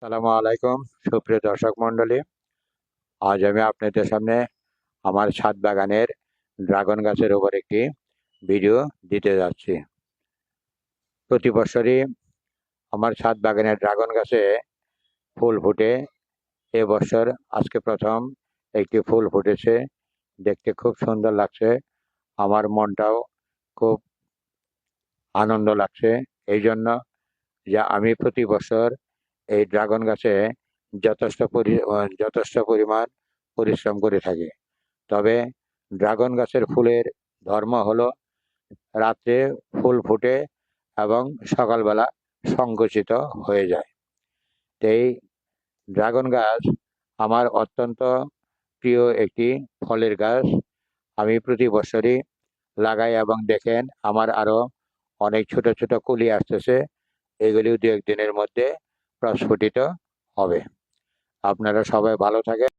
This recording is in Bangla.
আসসালামু আলাইকুম সুপ্রিয় দর্শক মণ্ডলী। আজ আমি আপনাদের সামনে আমার ছাদ বাগানের ড্রাগন গাছের উপর একটি ভিডিও দিতে যাচ্ছি। প্রতি বছরই আমার ছাদ বাগানের ড্রাগন গাছে ফুল ফুটে। এবছর আজকে প্রথম একটি ফুল ফুটেছে, দেখতে খুব সুন্দর লাগছে। আমার মনটাও খুব আনন্দ লাগছে এই জন্য যে আমি প্রতি বছর এই ড্রাগন গাছে যথেষ্ট পরিমাণ পরিশ্রম করে থাকি। তবে ড্রাগন গাছের ফুলের ধর্ম হলো রাত্রে ফুল ফুটে এবং সকালবেলা সংকুচিত হয়ে যায়। এই ড্রাগন গাছ আমার অত্যন্ত প্রিয় একটি ফলের গাছ। আমি প্রতি বছরই লাগাই এবং দেখেন আমার আরো অনেক ছোট ছোট কলি আসতেছে। এগুলিও দু একদিনের মধ্যে প্রস্ফুটিত হবে। আপনারা সবাই ভালো থাকেন।